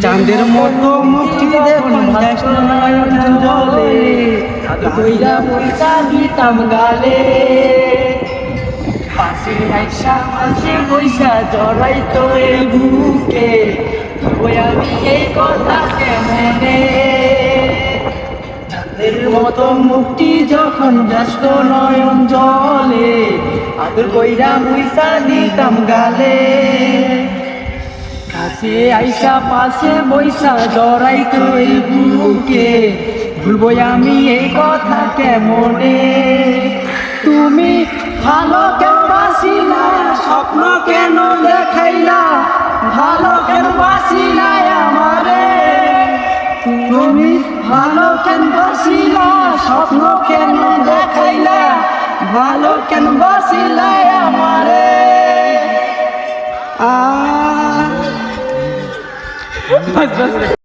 চাঁদের মতো মুক্তি দেখুন জলে কইরা পয়সা দিতাম গালে পাশে আইসা পাশে পয়সা জড়াইতো এই বুকে ওই আমি এই কথা কেমনে চাঁদের মতো মুক্তি যখন ব্যস্ত নয়ন জলে আদর কইরা পয়সা দিতাম গালে কাছে আইসা পাশে বৈশা জড়াইতো এই বুকে ভুলবো আমি এই কথা কেমনে তুমি ভালো কেন বাসিলা স্বপ্ন কেন দেখাইলা ভালো কেন বাসিলা আমারে তুমি ভালো কেন বাসিলা স্বপ্ন কেন দেখাইলা ভালো কেন বাসিলা আমারে बस बस